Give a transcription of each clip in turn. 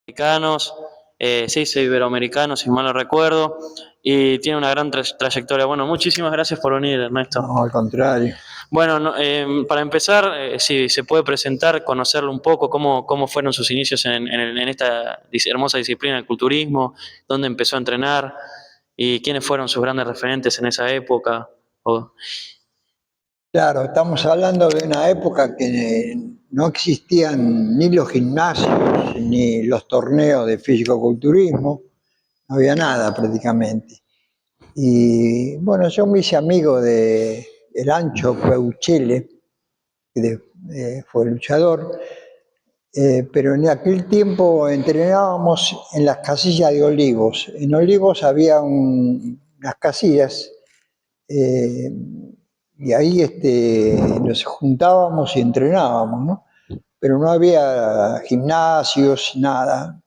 Americanos, se hizo iberoamericano, si mal no recuerdo, y tiene una gran trayectoria. Bueno, muchísimas gracias por venir, Ernesto. No, al contrario. Bueno, para empezar, si se puede presentar, conocerlo un poco, cómo fueron sus inicios en esta hermosa disciplina del culturismo, dónde empezó a entrenar y quiénes fueron sus grandes referentes en esa época. Claro, estamos hablando de una época que no existían ni los gimnasios ni los torneos de fisicoculturismo, no había nada prácticamente. Y bueno, yo me hice amigo de el Ancho Peuchele, que fue luchador, pero en aquel tiempo entrenábamos en las casillas de Olivos. En Olivos había unas casillas. eh, y ahí nos juntábamos y entrenábamos, ¿no? Pero no había gimnasios, nada.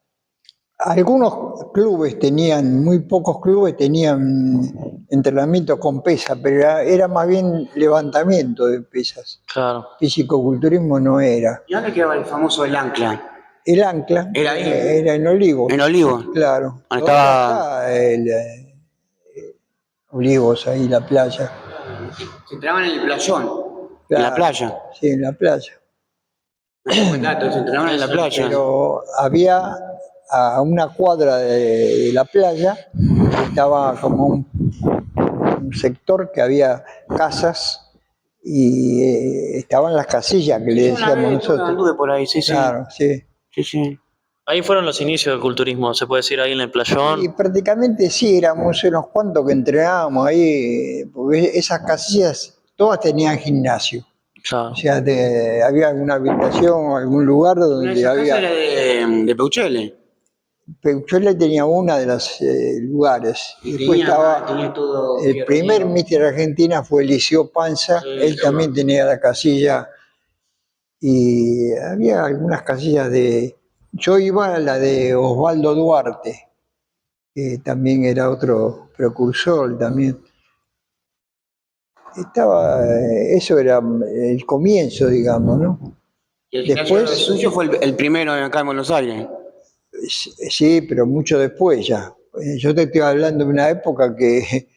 Algunos clubes tenían, muy pocos clubes tenían entrenamiento con pesas, pero era más bien levantamiento de pesas. Claro. Fisicoculturismo no era. ¿Y dónde quedaba el famoso El Ancla? El Ancla ¿Era ahí? era en Olivos. ¿En Olivos? Claro. Donde Todavía estaba... está Olivos, ahí la playa. Se entrenaban en el playón, Claro, en la playa. Sí, en la playa. Buen dato, se entrenaban en la playa. Pero había a una cuadra de la playa, estaba como un sector que había casas y estaban las casillas que le decíamos nosotros. Anduve por ahí, sí, Claro, sí. Sí, sí. Ahí fueron los inicios del culturismo, se puede decir, ahí en el playón. Y prácticamente sí, éramos unos cuantos que entrenábamos ahí, porque esas casillas todas tenían gimnasio. Claro. O sea, había alguna habitación o algún lugar donde Esa había... casa era de Peuchele. Peuchele tenía una de los lugares. Y después estaba todo el primer Mister Argentina fue Eliseo Panza, él también tenía la casilla y había algunas casillas de... Yo iba a la de Osvaldo Duarte, que también era otro precursor también. Eso era el comienzo, digamos, ¿no? Y el gimnasio suyo fue el primero acá en Buenos Aires. Sí, pero mucho después ya. Yo te estoy hablando de una época que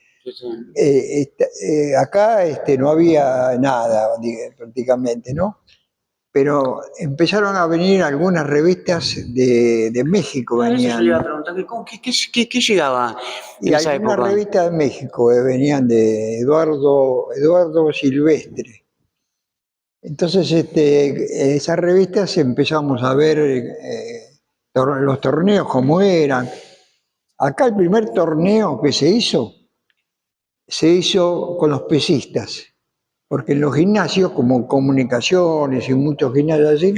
acá no había nada prácticamente, ¿no? Pero empezaron a venir algunas revistas de México, venían. Eso yo le iba a preguntar, ¿qué llegaba Y en esa algunas época? revistas de México venían de Eduardo Silvestre. Entonces, esas revistas empezamos a ver los torneos como eran. Acá el primer torneo que se hizo con los pesistas, porque en los gimnasios, como Comunicaciones y muchos gimnasios así,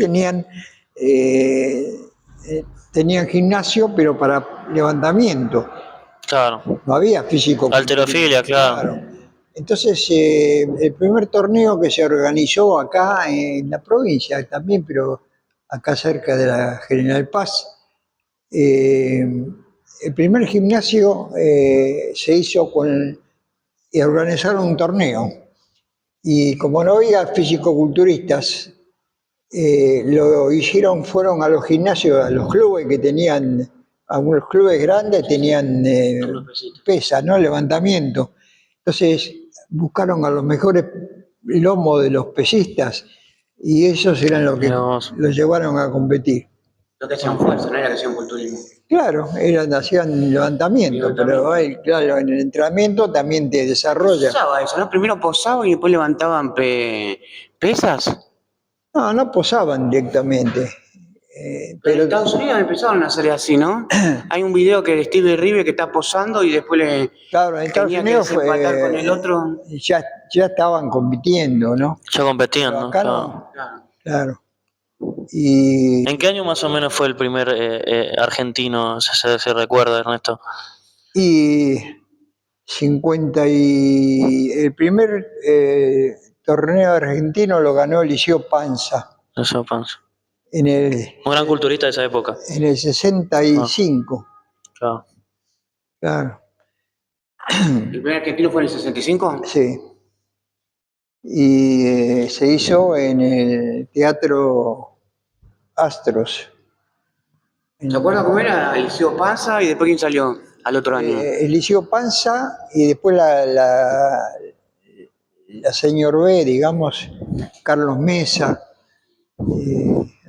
tenían gimnasio, pero para levantamiento. Claro. No había físico. Halterofilia, claro. Entonces, el primer torneo que se organizó acá en la provincia también, pero acá cerca de la General Paz, el primer gimnasio se hizo y organizaron un torneo. Y como no había fisicoculturistas, fueron a los gimnasios, a los clubes que tenían, algunos clubes grandes tenían pesas, ¿no? Levantamiento. Entonces buscaron a los mejores lomos de los pesistas y ellos eran los que los llevaron a competir. Lo que hacían fuerza, no era que hacían culturismo. Claro, hacían levantamiento, pero claro, en el entrenamiento también te desarrolla. Posaba eso, ¿no? Primero posaban y después levantaban pesas. No posaban directamente. Pero en Estados Unidos empezaron a hacer así, ¿no? Hay un video que de Steve Rive que está posando y después claro, en Estados Unidos empatar con el otro. Ya estaban compitiendo, ¿no? Ya competían, ¿no? Acá Claro. Claro. Y ¿En qué año más o menos fue el primer argentino, se recuerda, Ernesto? Y el primer torneo argentino lo ganó Eliseo Panza. Eliseo Panza. Un gran culturista de esa época. En el 65. Claro. Claro. ¿El primer argentino fue en el 65? Sí. Y se hizo en el Teatro Astros. ¿Se acuerdan cómo era? Eliseo Panza y después quién salió al otro año. Eliseo Panza y después la señor B, digamos, Carlos Mesa,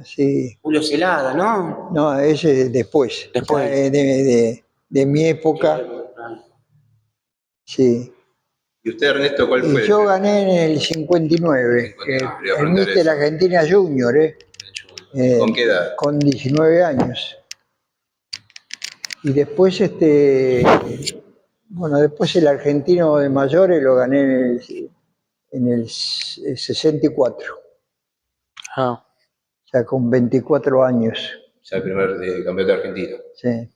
así. Julio Celada, ¿no? No, ese después. Después. Ya de mi época, sí. ¿Y usted, Ernesto, cuál fue? Yo gané en el 59, el Míster Argentina Junior, ¿Con qué edad? con 19 años. Y después, bueno, después el argentino de mayores lo gané en el 64, Ah, ya con 24 años. Ya el primer campeonato argentino. Sí.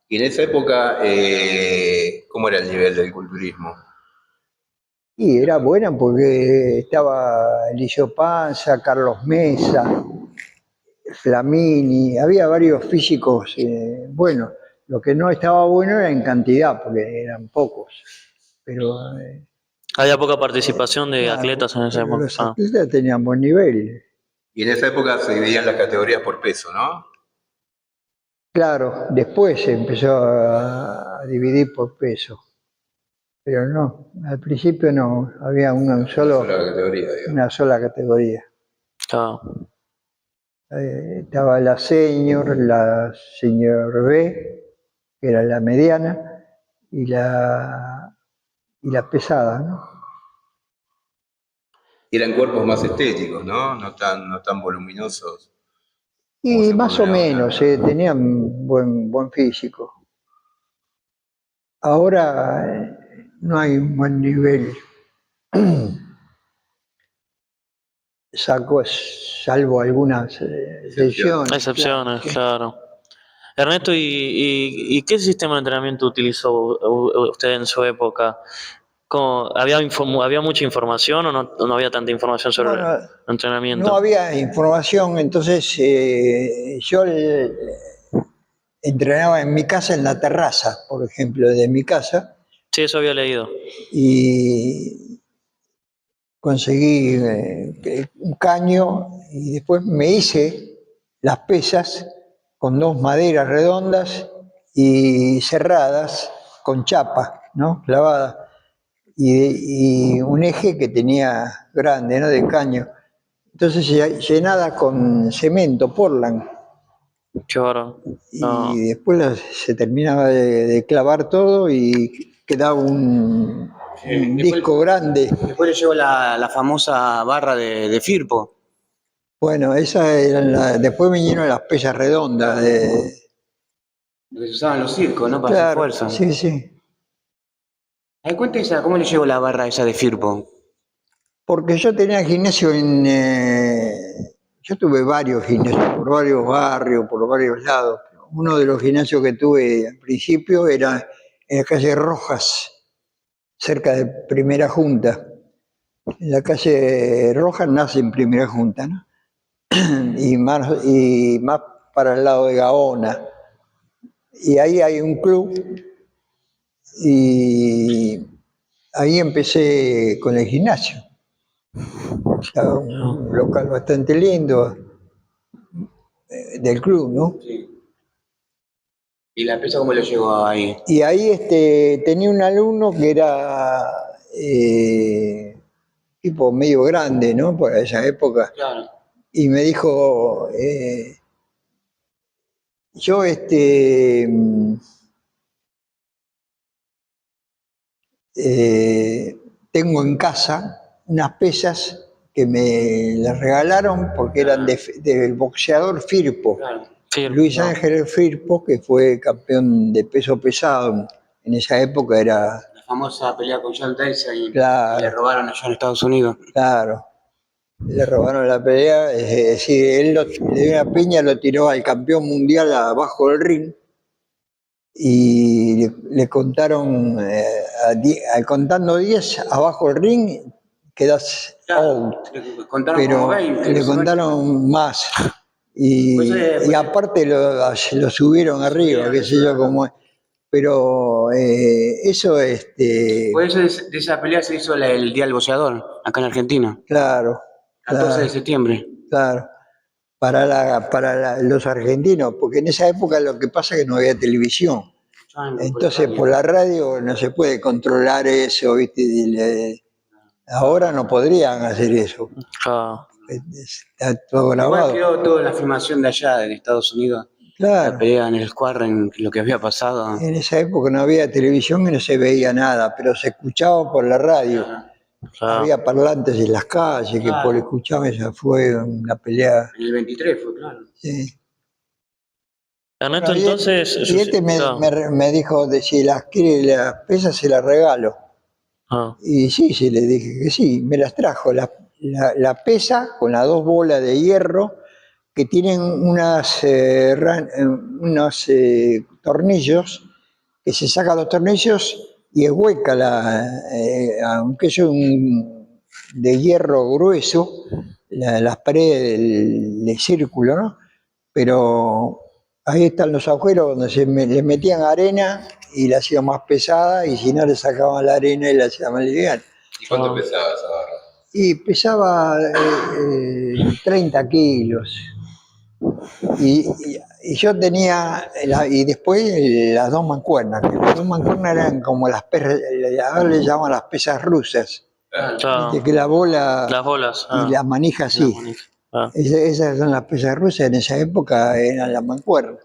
Y en esa época, ¿cómo era el nivel del culturismo? Y era buena porque estaba Eliseo Panza, Carlos Mesa, Flamini, había varios físicos buenos. Lo que no estaba bueno era en cantidad, porque eran pocos. Pero había poca participación de claro, atletas en esa pero época. los atletas tenían buen nivel. Y en esa época se dividían las categorías por peso, ¿no? Claro, después se empezó a dividir por peso. Pero no, al principio no, había Una sola categoría, digamos. una sola categoría. Claro. Estaba la señor B, que era la mediana, y la pesada, ¿no? Y eran cuerpos más estéticos, ¿no? No tan voluminosos. Y se más o pone ahora. menos, tenían buen físico. Ahora no hay un buen nivel, salvo algunas lesiones. Excepciones, Claro, sí. claro. Ernesto, ¿y qué sistema de entrenamiento utilizó usted en su época? ¿Había mucha información o no había tanta información sobre No, el entrenamiento? no había información, entonces yo entrenaba en mi casa, en la terraza, por ejemplo, de mi casa, Sí, eso había leído. y conseguí un caño y después me hice las pesas con dos maderas redondas y cerradas con chapa, ¿no? Clavada, y un eje que tenía grande, ¿no? De caño. Entonces llenada con cemento, Portland, Qué bárbaro. No. y después se terminaba de clavar todo y quedaba un disco grande. Después le llegó la famosa barra de Firpo. Bueno, después vinieron las pesas redondas. Lo que se usaba en los circos, ¿no? Para hacer Claro, fuerza. sí, sí. Ay, cuéntese, ¿cómo le llegó la barra esa de Firpo? Porque yo tenía gimnasio yo tuve varios gimnasios, por varios barrios, por varios lados. Uno de los gimnasios que tuve al principio era en la calle Rojas, cerca de Primera Junta. En la calle Rojas nace en Primera Junta, ¿no? y más para el lado de Gaona. Y ahí hay un club y ahí empecé con el gimnasio. Ya un local bastante lindo del club, ¿no? Sí. ¿Y la pesa cómo le llegó ahí? Y ahí tenía un alumno que era tipo medio grande, ¿no? Por esa época. Claro. Y me dijo, yo tengo en casa unas pesas que me las regalaron porque eran del boxeador Firpo, Claro. Luis Ángel Firpo, que fue campeón de peso pesado. En esa época era, La famosa pelea con John Tyson y claro, le robaron allá en Estados Unidos. claro, le robaron la pelea, es decir, él le dio una piña, lo tiró al campeón mundial abajo del ring y le contaron, contando 10 abajo del ring, quedas out. Le contaron Pero como 20. le contaron más. Y aparte lo subieron arriba, qué sé yo cómo es. Pero eso, Por eso de esa pelea se hizo el Día del Boxeador, acá en Argentina. claro, 14 de claro, septiembre. claro. los argentinos, porque en esa época lo que pasa es que no había televisión. Entonces por la radio no se puede controlar eso, ¿viste? Ahora no podrían hacer eso. Claro. Está todo Igual grabado. quedó toda la filmación de allá, de Estados Unidos. La Claro. pelea en el Square, lo que había pasado. En esa época no había televisión y no se veía nada, pero se escuchaba por la radio. Claro. Había parlantes en las calles que por escuchar esa fue una pelea. En el 23 fue, claro. Sí. Ernesto, Bueno, entonces... y este me dijo de si las quiere las pesas se las regalo. Ah, Y sí, le dije que sí, me las trajo. La pesa con las 2 bolas de hierro que tienen unos tornillos, que se sacan los tornillos y es hueca, aunque es de hierro grueso, las paredes de círculo, ¿no? Pero ahí están los agujeros donde le metían arena y la hacían más pesada, y si no le sacaban la arena y la hacían más liviana. ¿Y cuánto pesaba esa barra? Y pesaba 30 kilos. Y yo tenía, y después las 2 mancuernas, que las 2 mancuernas eran como las pesas, ahora le llaman las pesas rusas. claro. Viste que la bola Las bolas. y la manija la así. manija. Ah, Esas son las pesas rusas, en esa época eran las mancuernas.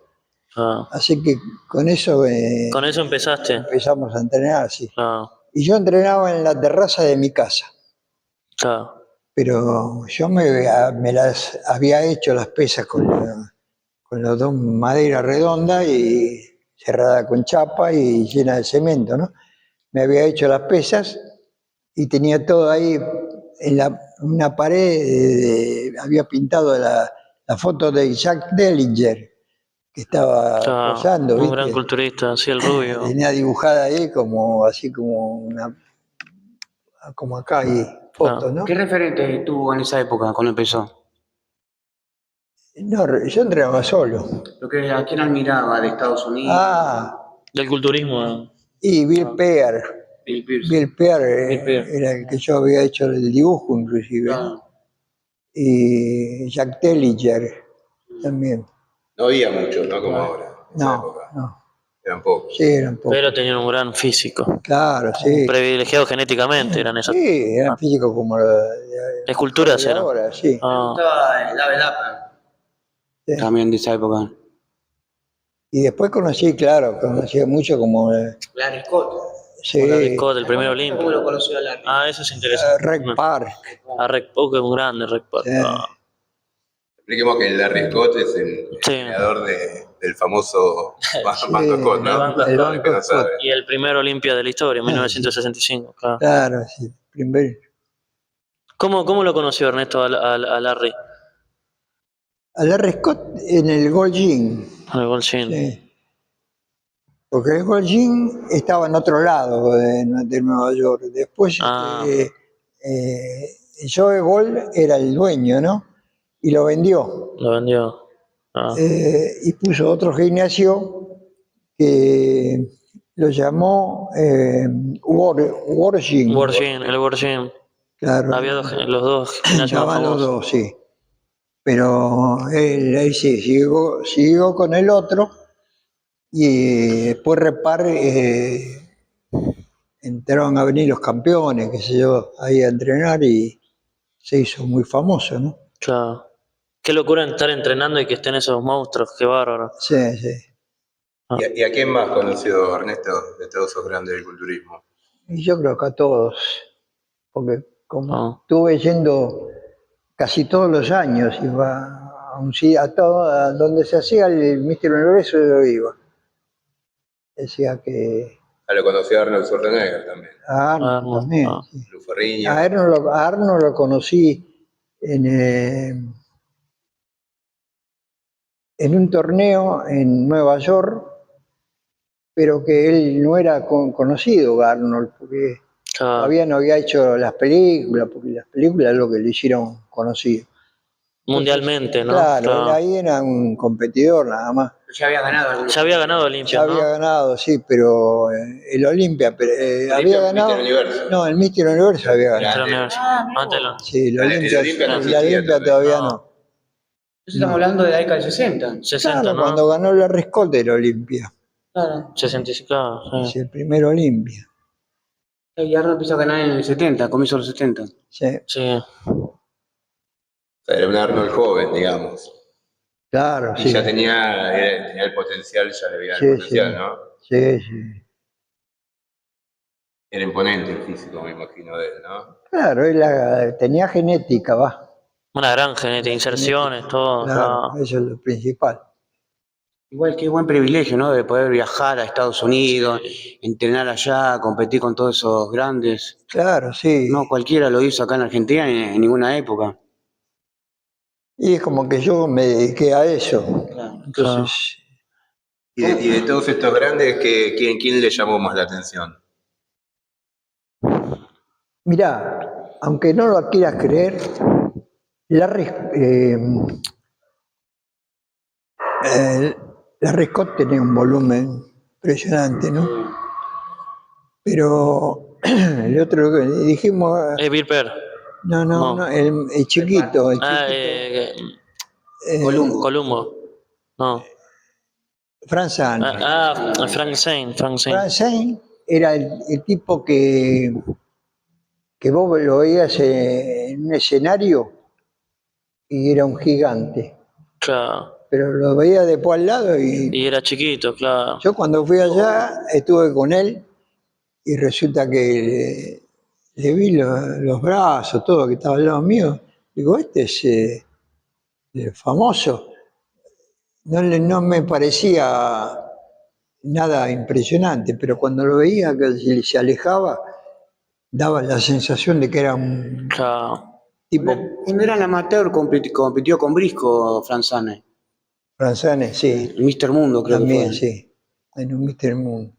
ah. Así que con eso Con eso empezaste. empezamos a entrenar, sí. Claro, Y yo entrenaba en la terraza de mi casa, claro. pero yo me las había hecho las pesas con las 2 maderas redondas y cerrada con chapa y llena de cemento, ¿no? Me había hecho las pesas y tenía todo ahí en una pared, había pintado la foto de Jack Dellinger, que estaba Claro, posando, un ¿viste? gran culturista, así el rubio. Tenía dibujada ahí así como acá hay fotos, ¿no? ¿Qué referente tuvo en esa época cuando empezó? No, yo entrenaba solo. ¿A quién admiraba de Estados Unidos? Del culturismo. Y Bill Pearl. Bill Pierce. Bill Pearl Bill Pearl. era el que yo había hecho el dibujo, inclusive. Claro. Y Jack Dellinger también. No había mucho, ¿no? Como ahora. En esa No, época. no. Eran pocos. Sí, eran pocos. Pero tenían un gran físico. Claro, sí. Privilegiados genéticamente eran esos. Sí, eran físicos como Esculturas de eran. ahora, sí. Me Ah, gustaba David Apple. Sí. También de esa época. Y después conocí mucho como Larry Scott. sí, Larry Scott, el primer ¿Cómo Olimpio. lo conoció a Larry? Ah, eso es interesante. Rec Park. A Rec Park es un grande, Rec Park. Sí. Ah, Expliquemos que Larry Scott es el Sí. creador del famoso Banco Scott, ¿no? El Banco El Scott. El que no sabe. Y el primer Olimpia de la historia, 1965. Claro. Claro, sí. ¿Cómo lo conoció Ernesto a Larry? A Larry Scott en el Gold Gym. El Golcín. Sí. Porque el Gold Gym estaba en otro lado de Nueva York. Después, Joe Gold era el dueño, ¿no? Y lo vendió. Lo vendió. Ah, Y puso otro gimnasio que lo llamó War Gym. Golcín, el Golcín. Claro. Había los dos gimnasios más Estaban los famosos. 2, sí. Pero él sí, siguió con el otro, y después entraron a venir los campeones, qué sé yo, ahí a entrenar, y se hizo muy famoso, ¿no? Claro. Qué locura estar entrenando y que estén esos monstruos, qué bárbaro. Sí, sí. ¿Y a quién más conoció Ernesto de todos esos grandes del culturismo? Y yo creo que a todos, porque como Ah. estuve yendo casi todos los años, iba a donde se hacía el Mister Universo, yo iba. Decía que Lo conoció Arnold Schwarzenegger también. a Arnold Arnold, también. ah. Sí. Lu Ferrigno. A Arnold lo conocí en un torneo en Nueva York, pero que él no era conocido, Arnold, porque Claro. todavía no había hecho las películas, porque las películas es lo que le hicieron conocido. Mundialmente, ¿no? Claro, él ahí era un competidor nada más. Ya había ganado. Ya había ganado Ya Olimpia, había ¿no? ganado, sí, pero el Olimpia había ganado. Mister Universo. No, el Mister Universo había ganado. Entre Universo. Antes lo- Sí, el El Olimpia Olimpia no la existía Olimpia todavía. todavía No. no. Estamos hablando de la década del 60. 60, Claro, ¿no? cuando ganó la Rescott del Olimpia. Claro. 65, claro, Es sí. el primer Olimpia. Y Arnold empieza a ganar en el 70, comienzo de los 70. Sí, Sí. O sea, era un Arnold joven, digamos. claro, Y sí. ya tenía el potencial, ya le veía el Sí, potencial, sí. ¿no? Sí, sí. Era imponente el físico, me imagino, de él, ¿no? Claro, tenía genética, va. Una gran genética, La inserciones, genética. todo, Claro, claro. eso es lo principal. Igual qué buen privilegio, ¿no? De poder viajar a Estados Unidos, entrenar allá, competir con todos esos grandes. Claro, sí. No cualquiera lo hizo acá en Argentina en ninguna época. Y es como que yo me dediqué a eso. Claro. Entonces, Y de todos estos grandes, ¿quién le llamó más la atención? mirá, aunque no lo quieras creer, Larry, Larry Scott tenía un volumen impresionante, ¿no? Pero el otro que dijimos, Bill Pearl. no, el chiquito, Columbo. No. Frank Zane. Frank Zane, Frank Zane. Frank Zane era el tipo que vos lo veías en un escenario y era un gigante. Claro. Pero lo veía después al lado y Y era chiquito, claro. yo cuando fui allá estuve con él y resulta que le vi los brazos, todo que estaba al lado mío. Digo, este es famoso. No me parecía nada impresionante, pero cuando lo veía que se alejaba, daba la sensación de que era un Claro. tipo Cuando era el amateur compitió con Brisco, Franzane. franzane, sí, El Mr. Mundo creo que también, fue. sí, en un Mr. Moon.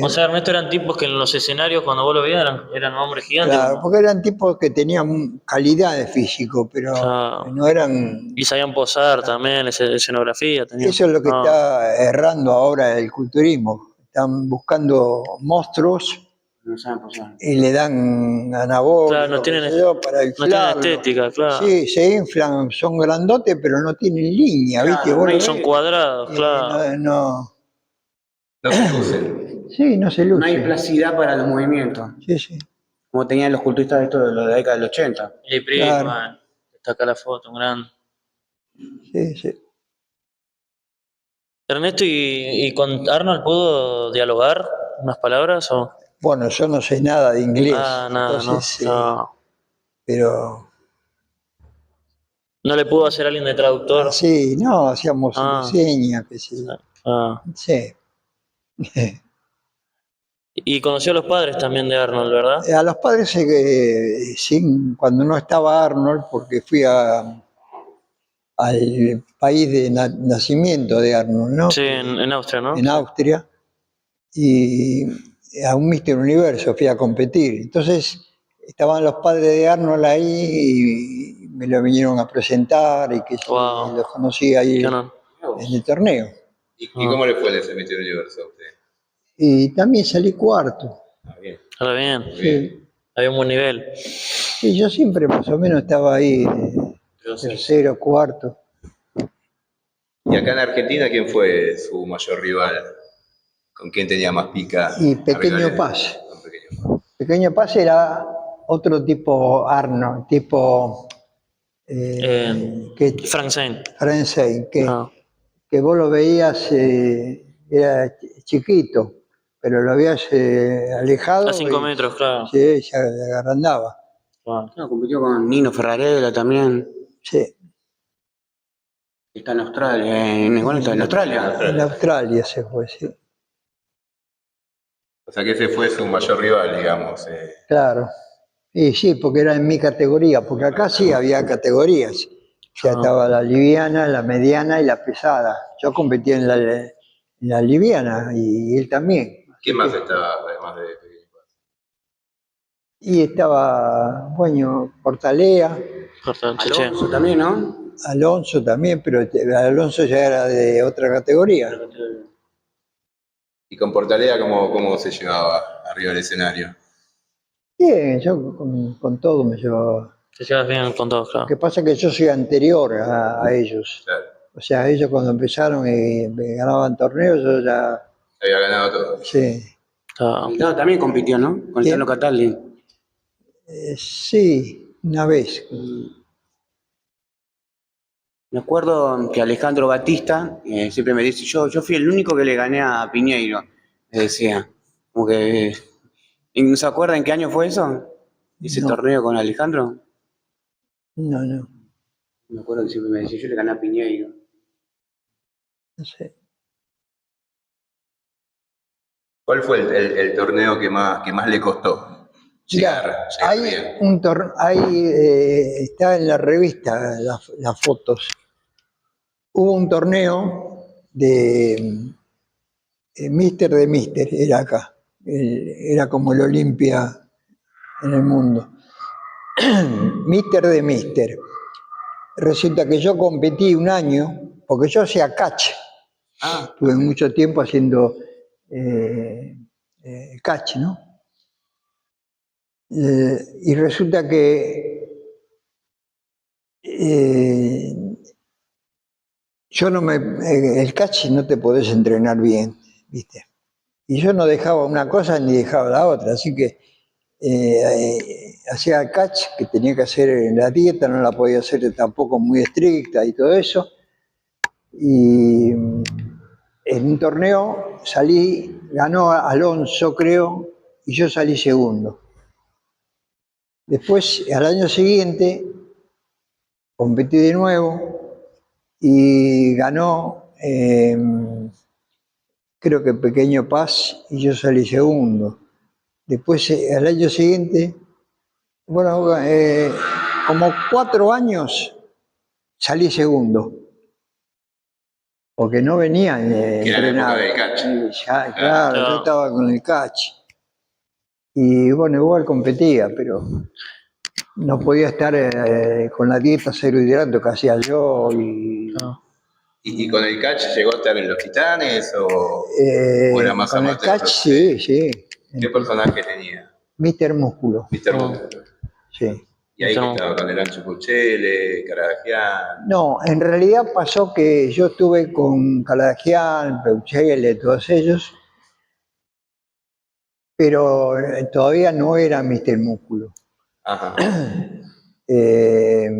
O sea, Ernesto eran tipos que en los escenarios, cuando vos lo veías, eran hombres gigantes. Claro, porque eran tipos que tenían calidad de físico, pero Claro. no eran. Y sabían posar también, escenografía tenían. Eso es lo que No, está errando ahora el culturismo. Están buscando monstruos No saben posar. y le dan claro, anabólicos, qué sé yo, para no tienen inflarlo. estética, claro. Sí, se inflan, son grandotes, pero no tienen línea, ¿viste? Claro, Vos no lo hay- Son ves, cuadrados, claro. No se lucen. sí, no se No hay luce. placidad para los movimientos, Sí, sí, como tenían los culturistas de estos de la década del 80. Y claro. primo, está acá la foto, un gran. Sí, sí. Ernesto, ¿y con Arnold pudo dialogar unas palabras o? Bueno, yo no sé nada de inglés, Nada, no. entonces, No. pero No le pudo hacer a alguien de traductor. así, no, hacíamos Ah, señas, qué sé yo. ah. Sí. Y conoció a los padres también de Arnold, ¿verdad? A los padres, cuando no estaba Arnold, porque fui al país de nacimiento de Arnold, ¿no? Sí, en Austria, ¿no? En Austria, y a un Mister Universo fui a competir. Entonces estaban los padres de Arnold ahí y me lo vinieron a presentar y que Wow, los conocí ahí qué honor. en el torneo. ¿Y cómo le fue en ese Mister Universo a usted? Y también salí cuarto. Ah, bien. Ahora bien, Sí. había un buen nivel. Sí, yo siempre más o menos estaba ahí, tercero, cuarto. ¿Y acá en Argentina quién fue su mayor rival? ¿Con quién tenía más pica? Y Pequeño arriba Paz. con Pequeño Paz. Pequeño Paz era otro tipo Arnold, tipo que Frank Zane. Frenzen, Ah, que vos lo veías, era chiquito, pero lo habías a alejado 5 y metros, claro. sí, se agrandaba. Claro. Claro, compitió con Nino Ferrarella también. Sí, Está en Australia. Igual está en Australia. en Australia se fue, sí. O sea que ese fue su mayor rival, digamos. Claro. Y sí, porque era en mi categoría, porque acá sí había categorías. O sea, estaba la liviana, la mediana y la pesada. Yo competía en la liviana y él también. ¿Quién más estaba además de Pequeño Paz? Y estaba, bueno, Portalea, Importante, che. Alonso también, ¿no? Alonso también, pero Alonso ya era de otra categoría. ¿Y con Portalea cómo se llevaba arriba del escenario? Bien, yo con todo me llevaba. Te llevas bien con todos, Lo claro. que pasa es que yo soy anterior a ellos. Claro, O sea, ellos cuando empezaron y ganaban torneos, yo ya, había ganado todo. sí. Claro. El Tano también compitió, ¿no? Con el ¿Quién? Tano Cataldi. Sí, una vez. Me acuerdo que Alejandro Batista siempre me dice, yo fui el único que le gané a Piñeiro, me decía. Como que, ¿y no se acuerda en qué año fue eso? Ese No, torneo con Alejandro. no, Me acuerdo que siempre me decía, yo le gané a Piñeiro. no sé. ¿Cuál fue el torneo que más le costó llegar, Mira, llegar bien? está en la revista las fotos. Hubo un torneo de Mister de Mister, era acá. Era como el Olimpia en el mundo. Mister de Mister. Resulta que yo competí un año, porque yo hacía catch. Estuve mucho tiempo haciendo catch, ¿no? Y resulta que yo no me, el catch no te podés entrenar bien, ¿viste? Y yo no dejaba una cosa ni dejaba la otra, así que hacía catch que tenía que hacer en la dieta, no la podía hacer tampoco muy estricta y todo eso. Y en un torneo ganó Alonso creo, y yo salí segundo. Después, al año siguiente, competí de nuevo y ganó, creo que Pequeño Paz, y yo salí segundo. Después, al año siguiente, bueno, como 4 años salí segundo, porque no venía Que era la época entrenado. del catch. Ya, Claro. claro, yo estaba con el catch. Y bueno, igual competía, pero no podía estar con la dieta cero hidrato que hacía yo. Claro. ¿Y con el catch llegó a estar en los Titanes o era más Con el amateur? catch, sí, sí. ¿Qué personaje tenía? Mister Músculo, Mr. No. Músculo. sí. Y ahí que Entonces, estaba con el Ancho Cuchele, Caradagian. No, en realidad pasó que yo estuve con Calagian, Peuchele, todos ellos, pero todavía no era Mister Músculo. Ajá. Eh,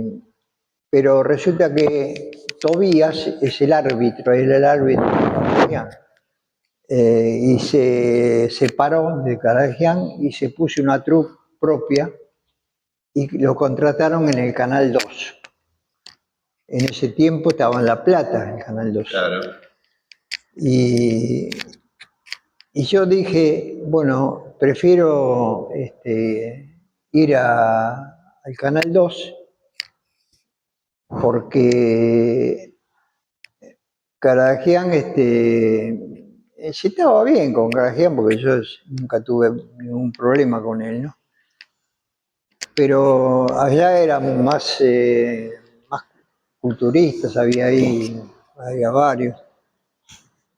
pero resulta que Tobías es el árbitro, era el árbitro de Calagian. Y se separó de Calagian y se puso una troupe propia y lo contrataron en el Canal 2. En ese tiempo estaba en La Plata, el Canal 2. Claro. Y yo dije, bueno, prefiero ir al Canal 2 porque Caragian, sí estaba bien con Caragian porque yo nunca tuve ningún problema con él, ¿no? Pero allá éramos más culturistas, había varios.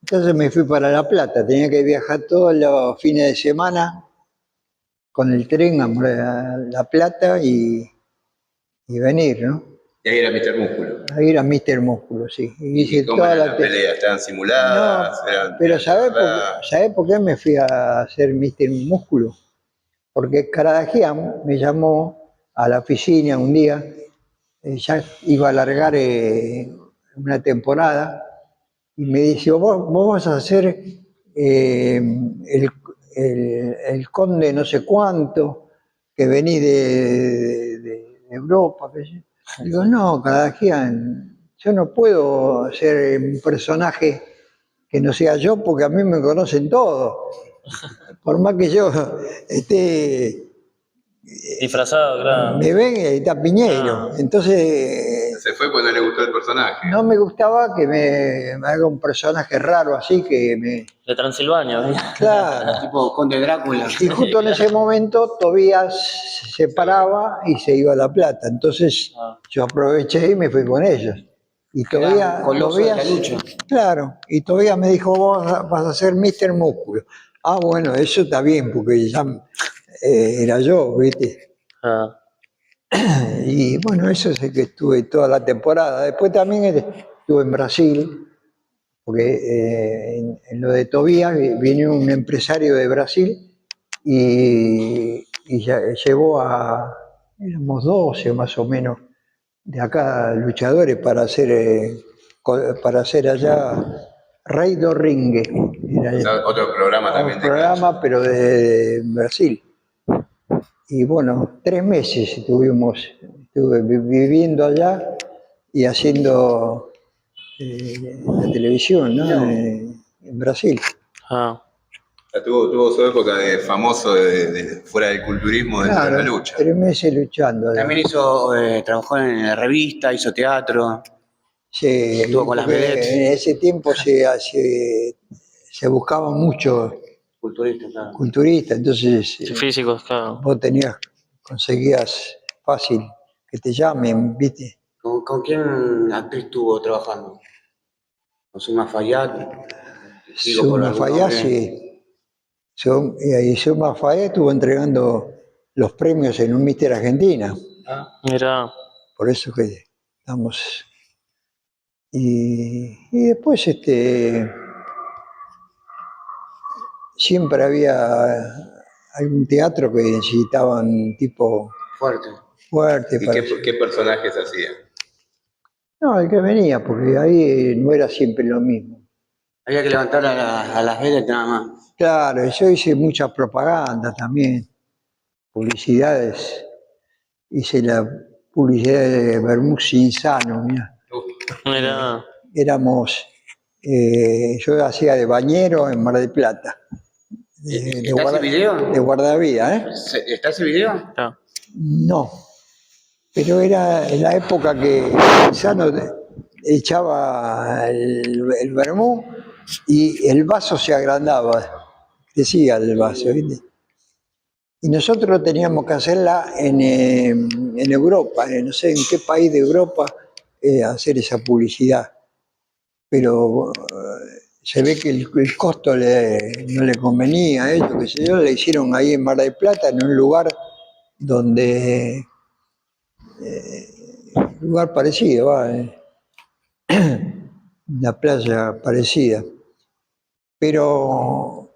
Entonces me fui para La Plata, tenía que viajar todos los fines de semana con el tren a La Plata y venir, ¿no? Y ahí era Mr. Músculo. A ir a Mister Músculo, sí. ¿Y hice cómo toda eran la las peleas? ¿Estaban No, simuladas? pero ¿Eran de verdad? ¿sabés por qué me fui a hacer Mister Músculo? Porque Caradagian me llamó a la oficina un día, ya iba a alargar una temporada, y me dice, vos vas a hacer el conde no sé cuánto, que venís de Europa. Digo, no, Caradagian, yo no puedo ser un personaje que no sea yo, porque a mí me conocen todos. Por más que yo esté, disfrazado, claro. me ven y ahí está Piñeiro. Ah. Entonces, Se fue cuando le gustó el personaje. no me gustaba que me haga un personaje raro así que me... De Transilvania. Claro. Tipo Conde Drácula. Y justo en ese momento Tobías se separaba y se iba a La Plata. Entonces Ah. yo aproveché y me fui con ellos. Y Era Coloso de la lucha. claro, y Tobías me dijo, vos vas a ser Mister Músculo. Ah, bueno, eso está bien, porque ya era yo, ¿viste? Ah. Y bueno, eso es el que estuve toda la temporada. Después también estuve en Brasil, porque en lo de Tobías vino un empresario de Brasil y llevó éramos 12 más o menos, de acá luchadores para hacer allá Rei do Ringue, era Otro programa un también de programa cancha. pero de Brasil. Y bueno, 3 meses estuve viviendo allá y haciendo la televisión, ¿no? En Brasil. Ah, Tuvo su época de famoso fuera del culturismo dentro de la Claro, lucha. 3 meses luchando allá. También trabajó en la revista, hizo teatro, Sí, estuvo con las porque vedettes, en ese tiempo se buscaba mucho culturista, claro. culturista, entonces sí, físicos, claro. vos conseguías fácil que te llamen, ¿viste? ¿Con quién actriz estuvo trabajando? ¿Con Suma Fayad? Digo por Suma algún Fayad, nombre. sí. Y Suma Fayad estuvo entregando los premios en un Mister Argentina, Mira, por eso que estamos. Y después siempre había algún teatro que necesitaban tipo Fuerte. fuerte ¿Y para qué personajes hacía? No, el que venía, porque ahí no era siempre lo mismo. Había que levantar a las vedettes nada más. Claro, yo hice mucha propaganda también, publicidades. Hice la publicidad de Bermúdez Insano, mira. mira, Éramos, yo hacía de bañero en Mar del Plata, ¿Está ese de video? guardavidas, ¿eh? ¿Está ese video? claro. No, pero era en la época que Insano echaba el vermú y el vaso se agrandaba, crecía el vaso, ¿viste? Y nosotros teníamos que hacerla en Europa, no sé en qué país de Europa, hacer esa publicidad. Pero se ve que el costo no le convenía a ellos, qué sé yo, le hicieron ahí en Mar del Plata, en un donde, lugar parecido, una playa parecida. Pero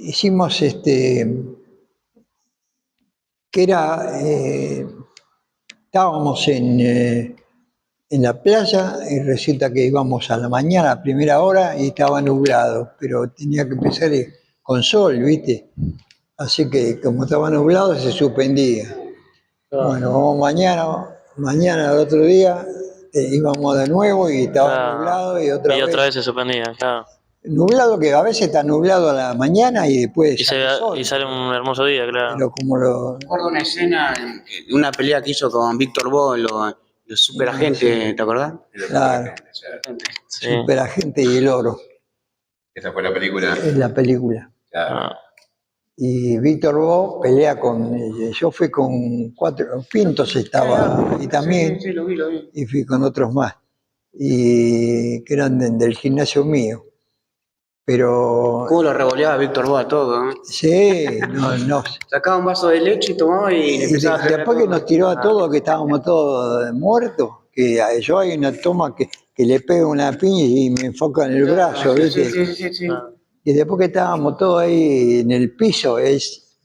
hicimos que estábamos en la playa y resulta que íbamos a la mañana, a primera hora, y estaba nublado, pero tenía que empezar con sol, ¿viste? Así que como estaba nublado se suspendía. Bueno, vamos mañana al otro día íbamos de nuevo y estaba Claro. nublado y Y otra vez se suspendía, claro. nublado que a veces está nublado a la mañana y después Y, sale y sol, sale un hermoso día, claro. pero como Recuerdo una escena, una pelea que hizo con Víctor Bo, los superagentes, ¿te acordás? claro, Sí. Superagente y el oro, Esa fue la película. es la película. Claro. Ah, Y Víctor Bo pelea yo fui con 4, Pintos estaba ahí también, Sí, lo vi. y fui con otros más, y que eran del gimnasio mío. Pero ¿Cómo lo revoleaba Víctor Bo a todo? sí, no. Sacaba un vaso de leche y tomaba y le Y empezaba a pegar a después que nos todo. tiró a todos, que estábamos todos muertos, que yo hay una toma que le pego una piña y me enfoca en el brazo, ¿viste? Sí. Y después que estábamos todos ahí en el piso,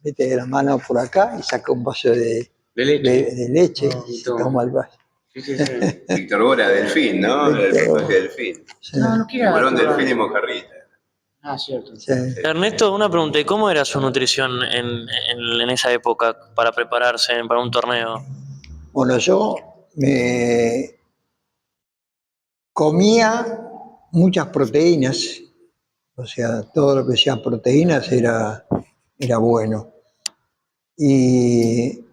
mete la mano por acá y saca un vaso De leche. de leche y Y se toma. toma el vaso. Sí. Víctor Bora, Delfín, ¿no? El Víctor personaje Bo. de Delfín. Sí, No quiero Tiburón, acordar. Delfín y Mojarrita. Ah, cierto. sí. Ernesto, una pregunta, ¿y cómo era su nutrición en esa época para prepararse para un torneo? Bueno, yo me comía muchas proteínas, o sea, todo lo que sea proteínas era bueno. Y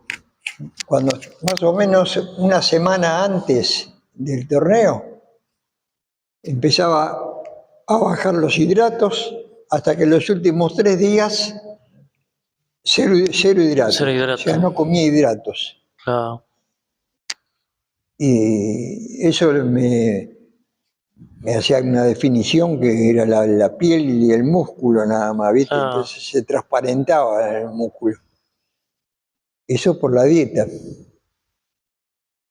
cuando más o menos una semana antes del torneo, empezaba a bajar los hidratos hasta que los últimos 3 días cero hidratos. Cero O sea, hidrato. no comía hidratos. Claro. Y eso me hacía una definición que era la piel y el músculo nada más, ¿viste? Claro. Entonces se transparentaba el músculo. Eso por la dieta.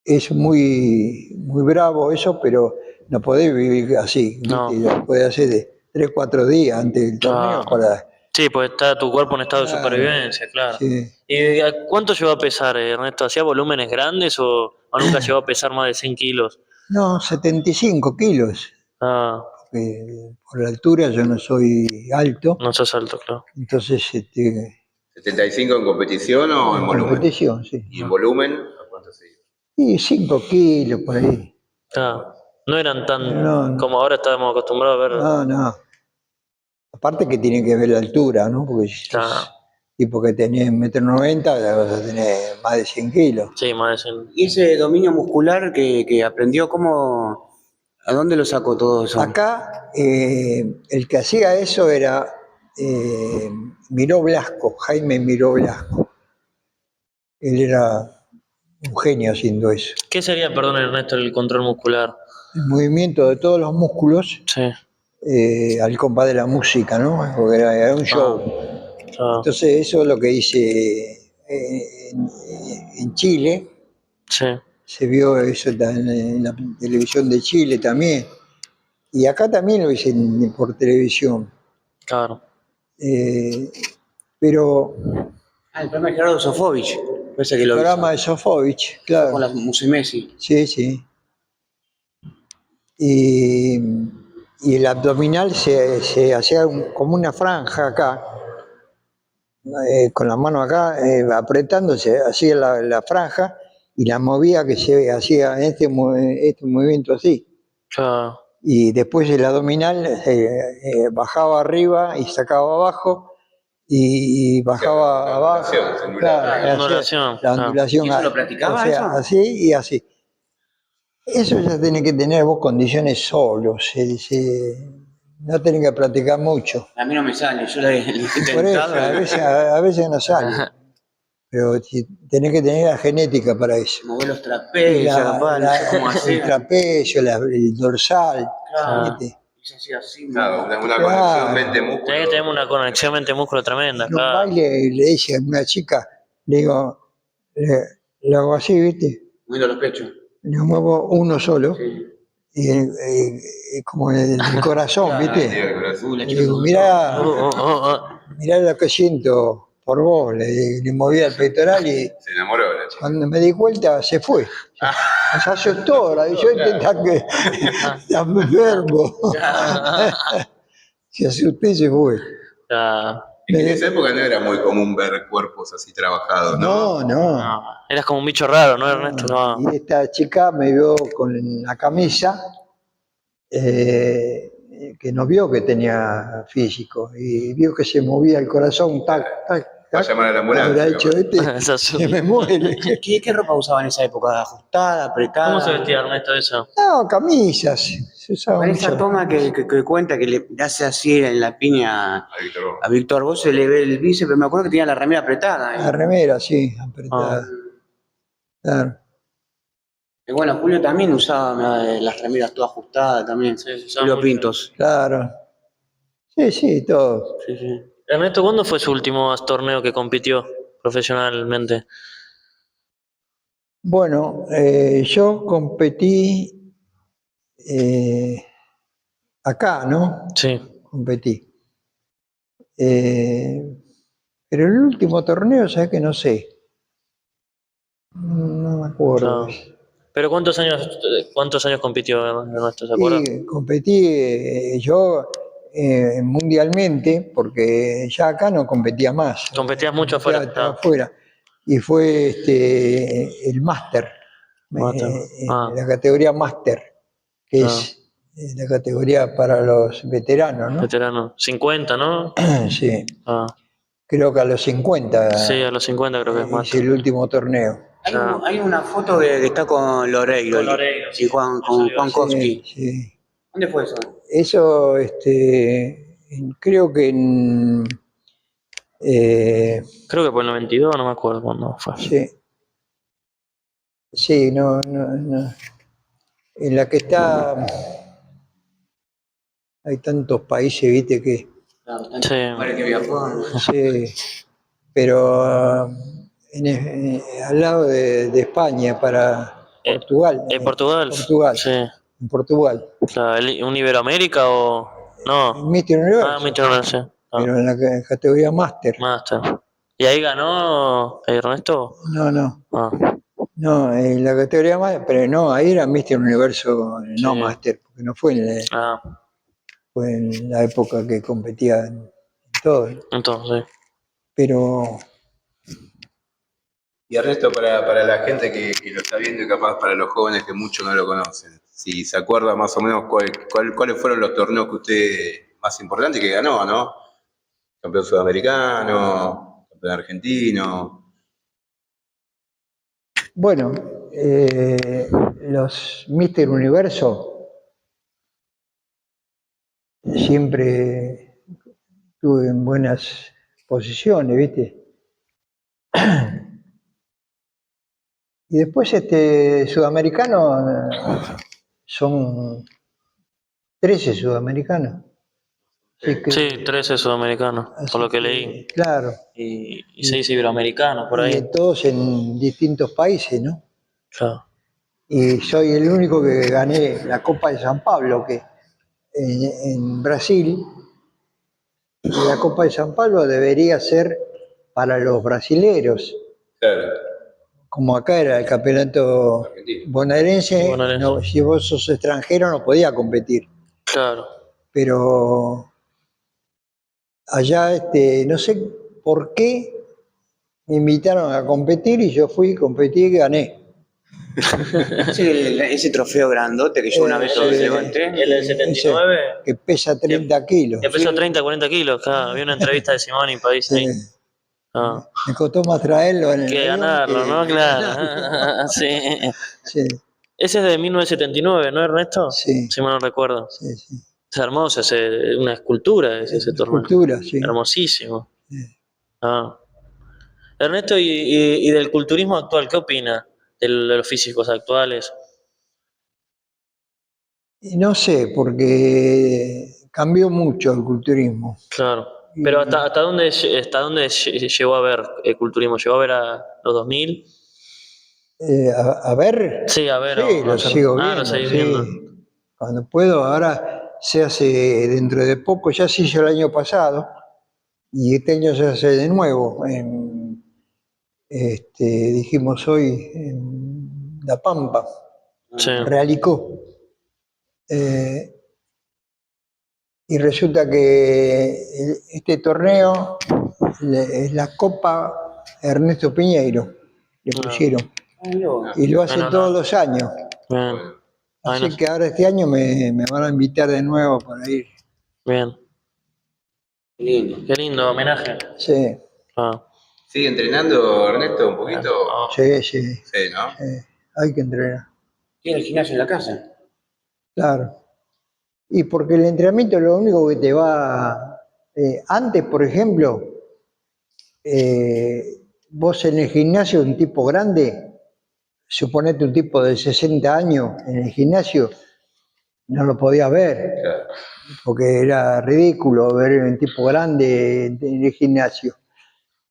Es muy, muy bravo eso, pero no podés vivir así, No. ¿viste? Lo podés hacer de 3, 4 días antes del torneo Claro. para... Sí, pues está tu cuerpo en estado de Claro, supervivencia, claro. sí. ¿Y cuánto llegó a pesar, Ernesto? ¿Hacía volúmenes grandes o nunca llegó a pesar más de 100 kilos? No, 75 kilos. Ah, Por la altura yo no soy alto, no sos alto, claro. entonces ¿75 en competición o en en volumen? competición, sí. ¿Y en volumen? ¿A cuánto se iba? Y 5 kilos por ahí. Ah, no eran tan No, como ahora estábamos acostumbrados a ver. no, no. Aparte que tiene que ver la altura, ¿no? Porque si Claro. sos tipo que tenés 1,90 m, ya vas a tener más de 100 kilos. Sí, más de 100. Y ese dominio muscular que aprendió, ¿a dónde lo sacó todo eso? Acá el que hacía eso era Miró Blasco, Jaime Miró Blasco. Él era un genio haciendo eso. ¿Qué sería, perdón, Ernesto, el control muscular? El movimiento de todos los músculos Sí. al compás de la música, ¿no? Porque era un show. Claro. Entonces eso es lo que hice en Chile. Sí, Se vio eso en la televisión de Chile también. Y acá también lo hice por televisión. claro. Pero El programa de Gerardo Sofovich, parece que el lo hizo. programa de Sofovich, claro. Con la Musumeci. Sí, sí. Y el abdominal se hacía como una franja acá, con la mano acá, apretándose, hacía la franja y la movía que se hacía este movimiento así. Claro. Y después el abdominal bajaba arriba y sacaba abajo y bajaba la abajo. ondulación, se ondulaba. Claro, La hacía ondulación, la claro. ondulación. ¿Y eso lo practicaba, O sea, eso? así y así. Eso ya tiene que tener vos condiciones solos, no tenés que practicar mucho. A mí no me sale, yo le he Por eso, intentado. a veces no sale, pero tenés que tener la genética para eso. Mover los Y trapecios, capaz, no sé cómo el hacer. trapecio, el dorsal, Claro. ¿viste? Eso así, así. Claro, una Claro. conexión mente-músculo. Tenés que tener una conexión mente-músculo tremenda, En un claro. baile le dije a una chica, le digo, le hago así, ¿viste? Moviendo los pechos. Le muevo uno solo, Sí. y como el corazón, ¿viste? Sí, el corazón. La Le chica digo, se mirá, Oh. mirá lo que siento por vos. Le movía el pectoral y Se enamoró la chica. cuando me di vuelta se fue. Se asustó, yo intentaba que estaba enfermo. Se asustó y se fue. Claro. Es que en esa época no era muy común ver cuerpos así trabajados, ¿no? No. No, eras como un bicho raro, ¿no, Ernesto? No. Y esta chica me vio con la camisa, que no vio que tenía físico, y vio que se movía el corazón, tac, tac, Va a tac. llamar a la ambulancia. Habrá hecho Esa se me muere. ¿Qué ropa usaba en esa época? ¿Ajustada, apretada? ¿Cómo se vestía Ernesto eso? No, camisas, se usaba En esa mucho. toma que cuenta que le hace así en la piña A Víctor Hugo. a Víctor Vos, se le ve el bíceps, pero me acuerdo que tenía la remera apretada. La remera, sí, apretada. Claro. Y bueno, Julio también usaba las remeras todas ajustadas también. Sí, se usaba Julio mucho. Pintos. Claro. Sí, todo. Sí. Ernesto, ¿cuándo fue su último torneo que compitió profesionalmente? Bueno, yo competí acá, ¿no? Sí. Competí. Pero el último torneo, ¿sabes que no sé? No me acuerdo. Claro. ¿Pero cuántos años compitió Ernesto, se acuerda? Y competí yo mundialmente, porque ya acá no competía más. Competías mucho Competía afuera. estaba afuera. Y fue el máster, Máster. la categoría máster, que es la categoría para los veteranos, ¿no? Veterano. 50, ¿no? Sí, Ah. creo que a los 50 Sí, a los 50 creo que es hice máster. el último torneo. Hay una foto que está con Loreiro. Con Loreiro, Y sí. con Eso le iba a Juan decir. Kowski. Sí. ¿Dónde fue eso? Eso, creo que Creo que por el 92, no me acuerdo cuándo fue. sí, no. En la que está, hay tantos países, viste, que Claro, Sí. que viajó. sí, pero al lado de España, para Eh, Portugal. Portugal, Portugal, sí. en Portugal. Claro, ¿un Iberoamérica o...? No. Mister Ah, Universo, Mister Universo. Ah, pero en la categoría Master. Master. ¿Y ahí ganó Ernesto? No, no. Ah, No, en la categoría Master, pero no, ahí era Mister Universo, sí. no Master, porque no fue Ah, fue en la época que competía en todo. entonces, Pero Y Ernesto, para la gente que lo está viendo y capaz para los jóvenes que muchos no lo conocen, si se acuerda más o menos cuáles fueron los torneos que usted más importantes que ganó, ¿no? Campeón sudamericano, campeón argentino. bueno, los Mister Universo siempre estuve en buenas posiciones, ¿viste? Y después sudamericano, son 13 sudamericanos. Así que, sí, 13 sudamericanos, por así lo que que, leí. claro, Y 6 iberoamericanos, por y ahí. todos en distintos países, ¿no? Claro. Y soy el único que gané la Copa de San Pablo, que en Brasil, y la Copa de San Pablo debería ser para los brasileros, Claro, como acá era el campeonato argentino. bonaerense, Bueno, eso. si vos sos extranjero no podía competir, Claro. pero allá no sé por qué me invitaron a competir y yo fui, competí y gané. Ese trofeo grandote que yo una vez lo Sí, levanté. El del ese 79, que pesa 30 kilos. que pesó 30, 40 kilos. Claro, había una entrevista de Simón y París Sí, ahí. Ah, me costó más traerlo en el que avión ganarlo, ¿no? que ganarlo. Claro. Sí. Sí, Ese es de 1979, ¿no, Ernesto? sí, Si mal no recuerdo. sí, sí. Es hermoso, una escultura ese torneo. Escultura, sí. Hermosísimo. Sí. Ah. Ernesto, y del culturismo actual, ¿qué opina de los físicos actuales? Y no sé, porque cambió mucho el culturismo. Claro. Pero Y, hasta dónde llegó a ver el culturismo? ¿Llegó a ver a los 2000? a ver, Sí, a ver, sí, o lo sea, sigo lo viendo, seguís viendo. sí. Cuando puedo, ahora se hace dentro de poco, ya se hizo el año pasado, y este año se hace de nuevo, dijimos hoy, en La Pampa, Sí, Realicó. Eh, y resulta que este torneo es la Copa Ernesto Piñeiro, le ah, pusieron, y lo hace bueno, todos no, los años. bien, Bueno, bueno, Así que ahora este año me van a invitar de nuevo para ir. bien. Qué lindo. Qué lindo homenaje. Sí, Ah, ¿sigue entrenando Ernesto un poquito? ah, sí, sí, Sí, ¿no? sí. Hay que entrenar, ¿Tiene el gimnasio en la casa? claro. Y porque el entrenamiento es lo único que te va... antes, por ejemplo, vos en el gimnasio, un tipo grande, suponete un tipo de 60 años en el gimnasio, no lo podías ver, Claro. porque era ridículo ver un tipo grande en el gimnasio.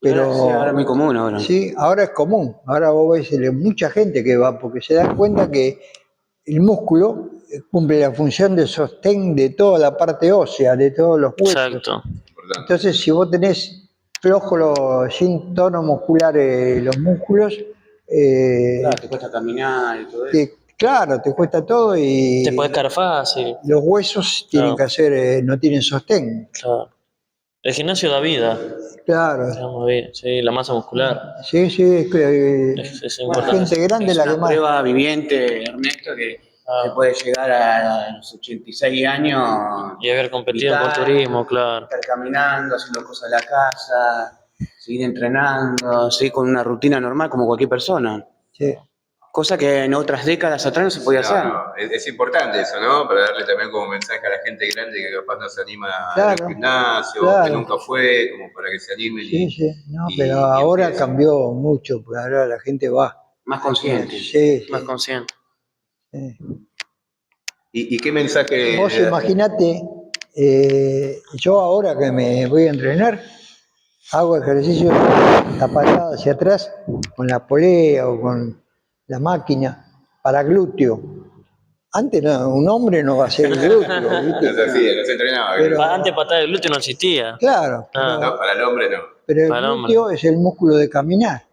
Sí, ahora es muy Pero común ahora. sí, ahora es común, ahora vos ves mucha gente que va, porque se dan cuenta que el músculo cumple la función de sostén de toda la parte ósea, de todos los huesos. exacto. Importante. Entonces, si vos tenés flojos, sin tono muscular los músculos, Claro, te cuesta caminar y todo eso. claro, te cuesta todo Te podés y caer fácil. los huesos tienen que Claro, hacer, no tienen sostén. claro. El gimnasio da vida, Claro, digamos, vida, sí, la masa muscular. sí, sí, es que Es la importante. gente grande Es la que una más. prueba viviente, Ernesto, que se puede llegar a los 86 años Y haber competido en vital, culturismo, claro. estar caminando, haciendo cosas de la casa, seguir entrenando, seguir con una rutina normal como cualquier persona. Sí, Cosa que en otras décadas atrás no se podía hacer. No, es importante eso, ¿no? Para darle también como mensaje a la gente grande que capaz no se anima a ir al claro, gimnasio, que claro. nunca fue, como para que se animen Sí, sí, no, pero y ahora empiecen. cambió mucho, porque ahora la gente va. Más consciente. Sí, Más sí, consciente. sí. ¿Y qué mensaje Vos le da? imaginate, yo ahora que me voy a entrenar, hago ejercicio la patada hacia atrás con la polea o con la máquina para glúteo. Antes un hombre no va a hacer glúteo, No ¿viste? se hacía, no se entrenaba. Pero- Antes patada de glúteo no existía. Claro, Ah, No, para el hombre no. pero el para el hombre. glúteo es el músculo de caminar.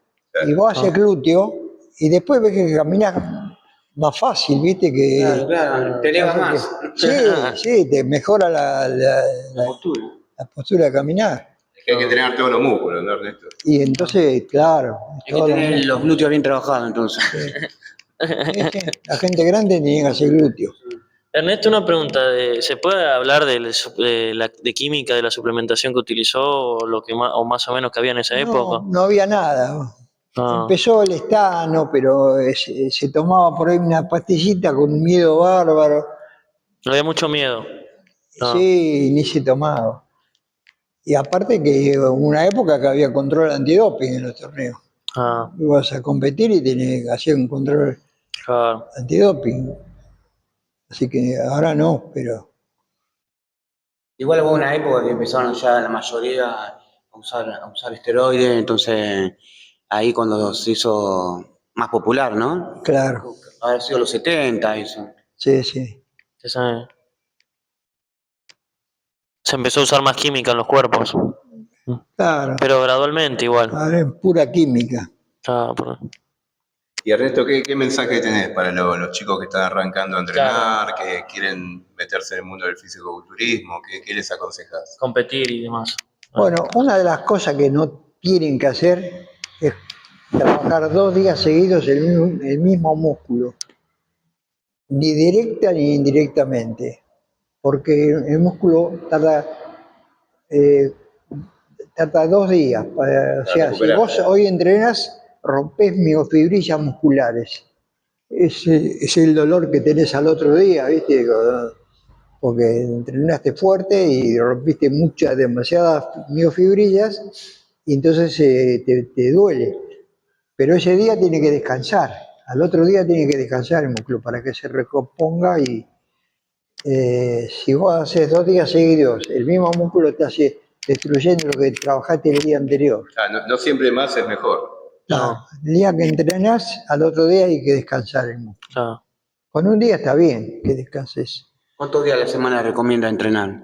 Y vos haces glúteo y después ves que caminás más fácil, ¿viste? Claro, claro, te eleva más. Sí, sí, te mejora La postura. la postura de caminar. Es que hay que entrenar todos los músculos, ¿no, Ernesto? Y entonces, claro, Hay que todos los tener músculos. los glúteos bien trabajados entonces. ¿Viste? La gente grande tiene que hacer glúteo. Ernesto, una pregunta. ¿Se puede hablar de química de la suplementación que utilizó o, lo que o más o menos que había en esa época? No, no había nada. Ah, Empezó el estano, pero se tomaba por ahí una pastillita con un miedo bárbaro. no había mucho miedo. Ah, Sí, ni se tomaba. Y aparte que hubo una época que había control antidoping en los torneos. ah, Ibas a competir y tenías que hacer un control claro. antidoping. Así que ahora no, pero Igual hubo una época que empezaron ya la mayoría a usar esteroides, entonces ahí cuando se hizo más popular, ¿no? claro, Haber sido los 70, eso. sí, sí, Se empezó a usar más química en los cuerpos. claro. Pero gradualmente igual. Ahora es pura química. Ah, Y Ernesto, ¿qué mensaje tenés para los chicos que están arrancando a entrenar, que quieren meterse en el mundo del fisicoculturismo? ¿Qué les aconsejás? competir y demás. Bueno, una de las cosas que no tienen que hacer es trabajar 2 días seguidos el mismo músculo, ni directa ni indirectamente, porque el músculo eh, tarda 2 días. O sea, si recuperar. vos hoy entrenas, rompés miofibrillas musculares. Es el dolor que tenés al otro día, ¿viste? Porque entrenaste fuerte y rompiste demasiadas miofibrillas y entonces te duele. Pero ese día tiene que descansar, al otro día tiene que descansar el músculo para que se recomponga y si vos haces 2 días seguidos, el mismo músculo te hace destruyendo lo que trabajaste el día anterior. No siempre más es mejor. Claro, el día que entrenás, al otro día hay que descansar el músculo. Claro. Con un día está bien que descanses. ¿Cuántos días a la semana recomienda entrenar?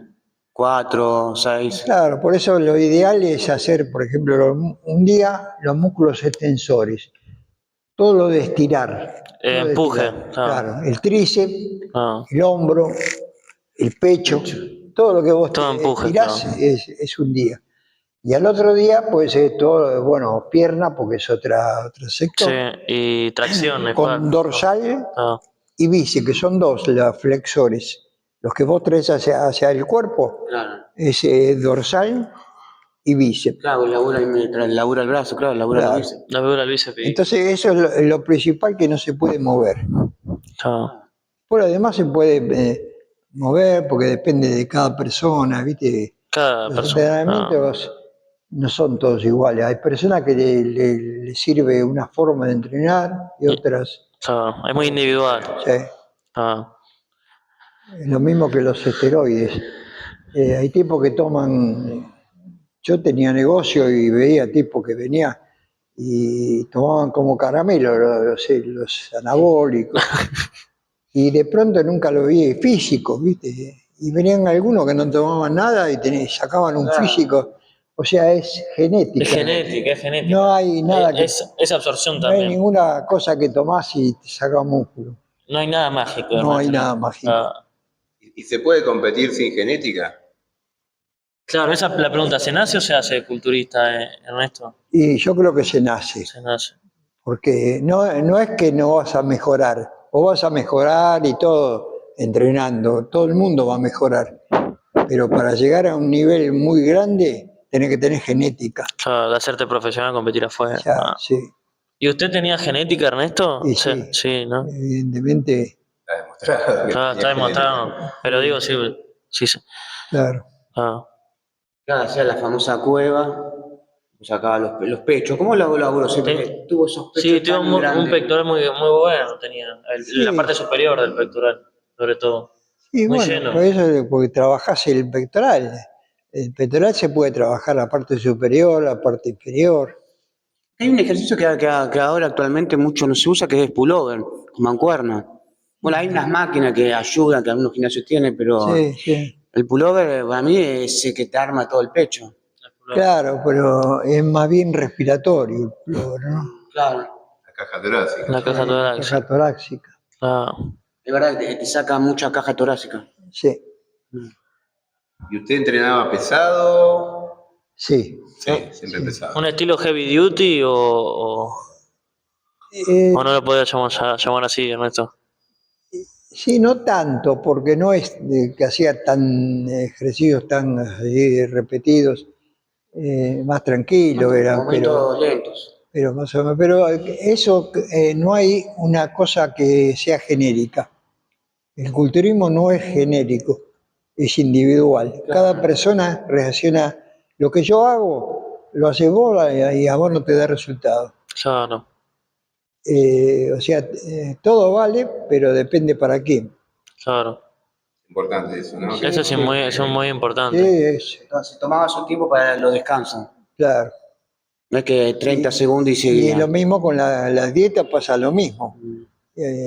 ¿4, 6? Claro, por eso lo ideal es hacer, por ejemplo, un día los músculos extensores, todo lo de estirar. Todo lo de Empuje, estirar. claro. Claro, el tríceps, Ah, el hombro, el pecho, todo lo que vos Todo empuje, estirás claro. es un día. Y al otro día puede ser todo, bueno, pierna, porque es otro sector, sí, y tracción, con espalda. dorsal Ah, y bíceps, que son dos los flexores. Los que vos traes hacia el cuerpo Claro, es dorsal y bíceps. claro, labura el brazo, claro, labura Claro. el bíceps. la figura del bíceps. Entonces eso es lo principal que no se puede mover. Ah, Por además se puede mover porque depende de cada persona, ¿viste? cada Los persona. entrenamientos no son todos iguales. Hay personas que le sirve una forma de entrenar y otras, Claro, es muy individual. sí. Ah, Es lo mismo que los esteroides. Hay tipos que toman. Yo tenía negocio y veía tipos que venían y tomaban como caramelo los anabólicos. Y de pronto nunca lo vi físico, ¿viste? Y venían algunos que no tomaban nada y sacaban un físico. O sea, es genética. es genética, es genética. No hay nada que. Es absorción No hay también. ninguna cosa que tomás y te saca músculo. No hay nada mágico. No hay Ernesto. nada mágico. Ah, ¿Y se puede competir sin genética? claro, esa es la pregunta. ¿Se nace o se hace culturista, Ernesto? Y yo creo que se nace. Se nace. Porque no es que no vas a mejorar. Vos vas a mejorar y todo entrenando. Todo el mundo va a mejorar. Pero para llegar a un nivel muy grande, tenés que tener genética. Claro, de hacerte profesional, competir afuera. O sea, Ah. sí. ¿Y usted tenía genética, Ernesto? Y sí. Sí, ¿no? Evidentemente, Está demostrado. que Claro, tenía está demostrado. genética. Pero digo, sí, sí. claro. Ah. Claro, hacía la famosa cueva, sacaba los pechos. ¿Cómo lo laburó? Sí. Tuvo esos pechos Sí, tuvo tan un grandes. pectoral muy, muy bueno, tenía. Sí. La parte superior del pectoral, sobre todo. Y Muy bueno, lleno. por eso porque trabajás el pectoral. El pectoral se puede trabajar la parte superior, la parte inferior. Hay un ejercicio que ahora actualmente mucho no se usa, que es pullover, con mancuerna. Bueno, hay unas máquinas que ayudan, que algunos gimnasios tienen, pero Sí, sí. el pullover para mí es el que te arma todo el pecho. Claro, pero es más bien respiratorio el pullover, ¿no? Claro, La caja torácica. La caja La torácica. caja torácica. Claro. es verdad que te saca mucha caja torácica. Sí, ¿Y usted entrenaba pesado? sí. Sí, siempre Sí. pesado. ¿Un estilo heavy duty Eh, o no lo podía llamar así, Ernesto? sí, no tanto, porque no es que hacía tan ejercicios tan así, repetidos, más tranquilo era, Momentos lentos. pero más o menos, pero eso no hay una cosa que sea genérica. El culturismo no es genérico, es individual. Cada persona reacciona, lo que yo hago, lo haces vos y a vos no te da resultado. Claro, O sea, todo vale, pero depende para quién. claro. Importante eso, ¿no? Sí, Eso sí, eso es muy Sí, importante. Entonces tomaba su tiempo para los descansos. claro. No es que 30 segundos y Y seguía. lo mismo con las dietas, pasa lo mismo.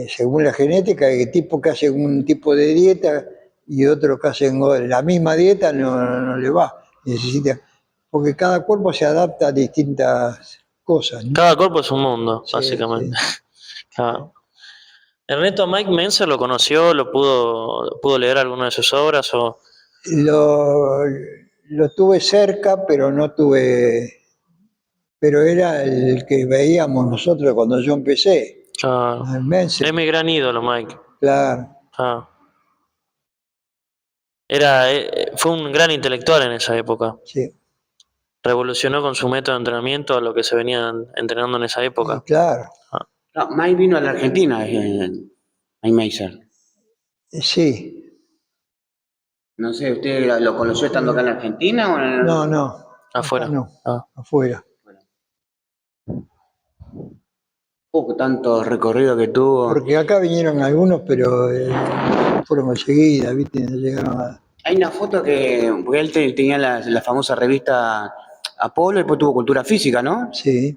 Según la genética, hay tipos que hacen un tipo de dieta y otros que hacen la misma dieta no le va. Necesita, porque cada cuerpo se adapta a distintas cosas, ¿no? Cada cuerpo es un mundo, Sí, básicamente. sí. Claro. Ernesto, Mike Menzer lo conoció, pudo leer alguna de sus obras o Lo, lo tuve cerca, pero no tuve, pero era el que veíamos nosotros cuando yo empecé. claro. Menzel, Es mi gran ídolo, Mike. claro, Ah. Fue un gran intelectual en esa época. sí, Revolucionó con su método de entrenamiento a lo que se venían entrenando en esa y época. claro, Ah. No, Mike vino a la Argentina, Mike Meiser. sí. No sé, ¿usted lo conoció estando acá en la Argentina o en No, no, acá Afuera. no, Ah. afuera. poco tanto recorrido que tuvo? Porque acá vinieron algunos, pero fueron enseguida, ¿viste? No llegaron a... Hay una foto porque él tenía la famosa revista Apolo y después tuvo Cultura Física, ¿no? Sí,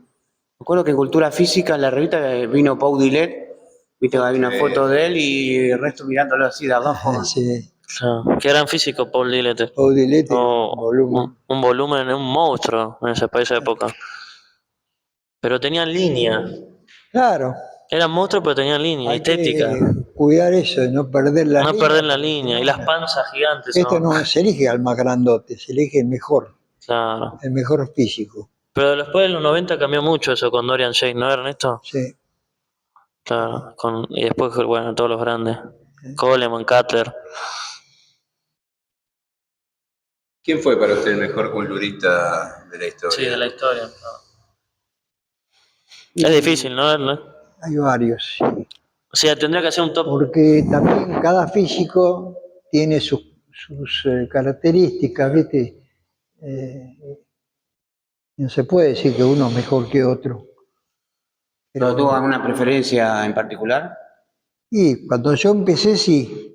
Me acuerdo que en Cultura Física, en la revista, vino Pau Dilet, viste, hay una foto de él y el resto mirándolo así de abajo. sí. Claro. Qué gran físico Paul Dillette. Paul Dilete, Oh, volumen. un volumen, un monstruo en esa época. Pero tenían línea. Claro, Eran monstruos, pero tenían línea, hay estética. que cuidar eso, de no perder la No línea. perder la Porque si línea. no, Y las panzas gigantes. esto ¿No? no se elige al más grandote, se elige Claro. el mejor físico. Pero después de los 90 cambió mucho eso con Dorian Yates, ¿no, Ernesto? Sí. Claro. Y después, bueno, todos los grandes. Coleman, Cutler. ¿Quién fue para usted el mejor culturista de la historia? Sí, de la historia. Es difícil, ¿no? Hay varios, sí. O sea, tendría que hacer un top. Porque también cada físico tiene sus características, ¿viste? No se puede decir que uno es mejor que otro. ¿Pero tuvo alguna preferencia en particular? Y cuando yo empecé, sí.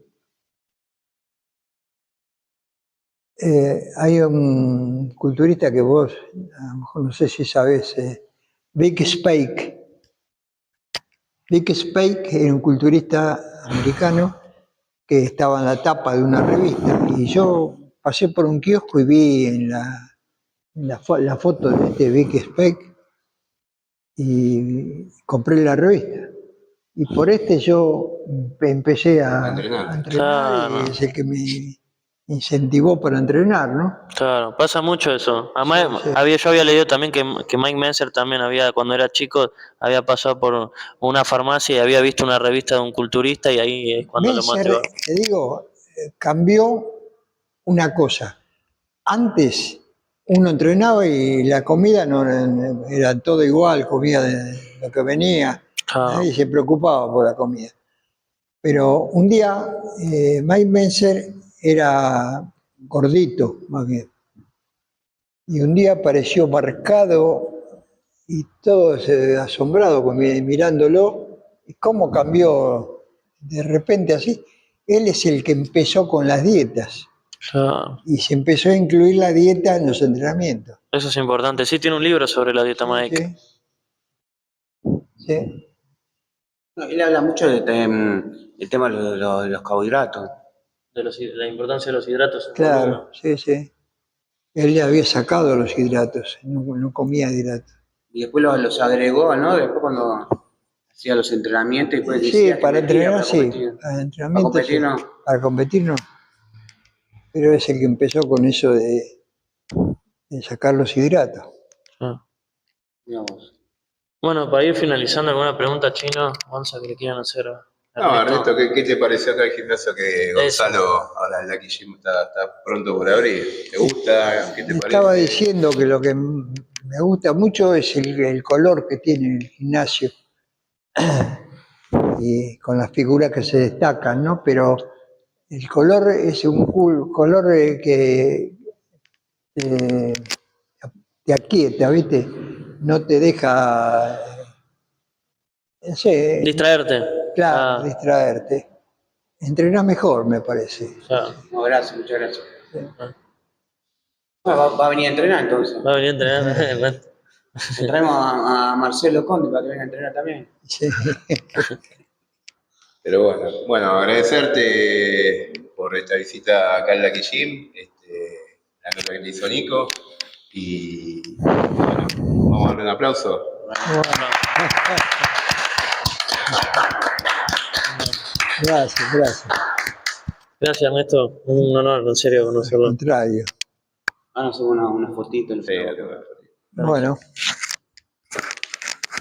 Hay un culturista que vos, a lo mejor no sé si sabés, Vic Spake. Vic Spake era un culturista americano que estaba en la tapa de una revista y yo pasé por un kiosco y vi en la foto de este Vic Spake y compré la revista. Y por este yo empecé a entrenar Claro. y es el que me incentivó para entrenar, ¿no? Claro, pasa mucho eso. Además, Sí. yo había leído también que Mike Menzer también cuando era chico, había pasado por una farmacia y había visto una revista de un culturista y ahí es cuando lo Menzer, motivó. te digo, cambió una cosa. Antes uno entrenaba y la comida no era todo igual, comía de lo que venía, Claro, nadie se preocupaba por la comida. Pero un día Mike Menzer era gordito, más bien. Y un día apareció marcado y todos asombrados mirándolo. ¿Y cómo cambió de repente así? Él es el que empezó con las dietas. Ya. y se empezó a incluir la dieta en los entrenamientos. Eso es importante. Sí, tiene un libro sobre la dieta Mike. Sí, sí. No, él habla mucho del tema de los carbohidratos. La importancia de los hidratos en Claro, sí, sí. Él le había sacado los hidratos, no comía hidratos. Y después los agregó, ¿no? Después cuando hacía los entrenamientos y después Sí, decía que para metía entrenar para sí, competir. para Para entrenamiento competir sí, no. para competir no. Pero es el que empezó con eso de sacar los hidratos. Ya. Digamos. Bueno, para ir finalizando, ¿alguna pregunta, Chino? Gonza, que le quieran hacer a No, Ernesto. Ernesto, ¿qué te pareció acá el gimnasio que Eso. Gonzalo, ahora el Lucky Gym está pronto por abrir? ¿Te gusta? ¿Qué te Estaba parece? diciendo que lo que me gusta mucho es el color que tiene el gimnasio y con las figuras que se destacan, ¿no? Pero el color es un color que eh, te aquieta, ¿viste? No te deja, no sé, Distraerte. claro, Ah, distraerte. Entrenar mejor, me parece. ya. No, gracias, muchas gracias. Ah. Bueno, va a venir a entrenar entonces. Va a venir a entrenar Ernesto. Le traemos a Marcelo Conde para que venga a entrenar también. Sí. Pero bueno, agradecerte por esta visita acá al Lucky Gym, la nota que le hizo Nico. Y bueno, vamos a darle un aplauso. Gracias, gracias. Gracias, Ernesto. Un honor, en serio, Al conocerlo. contrario. Ahora hacemos una fotito. Sí, Bueno.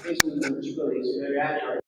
Es un chico de 19 años.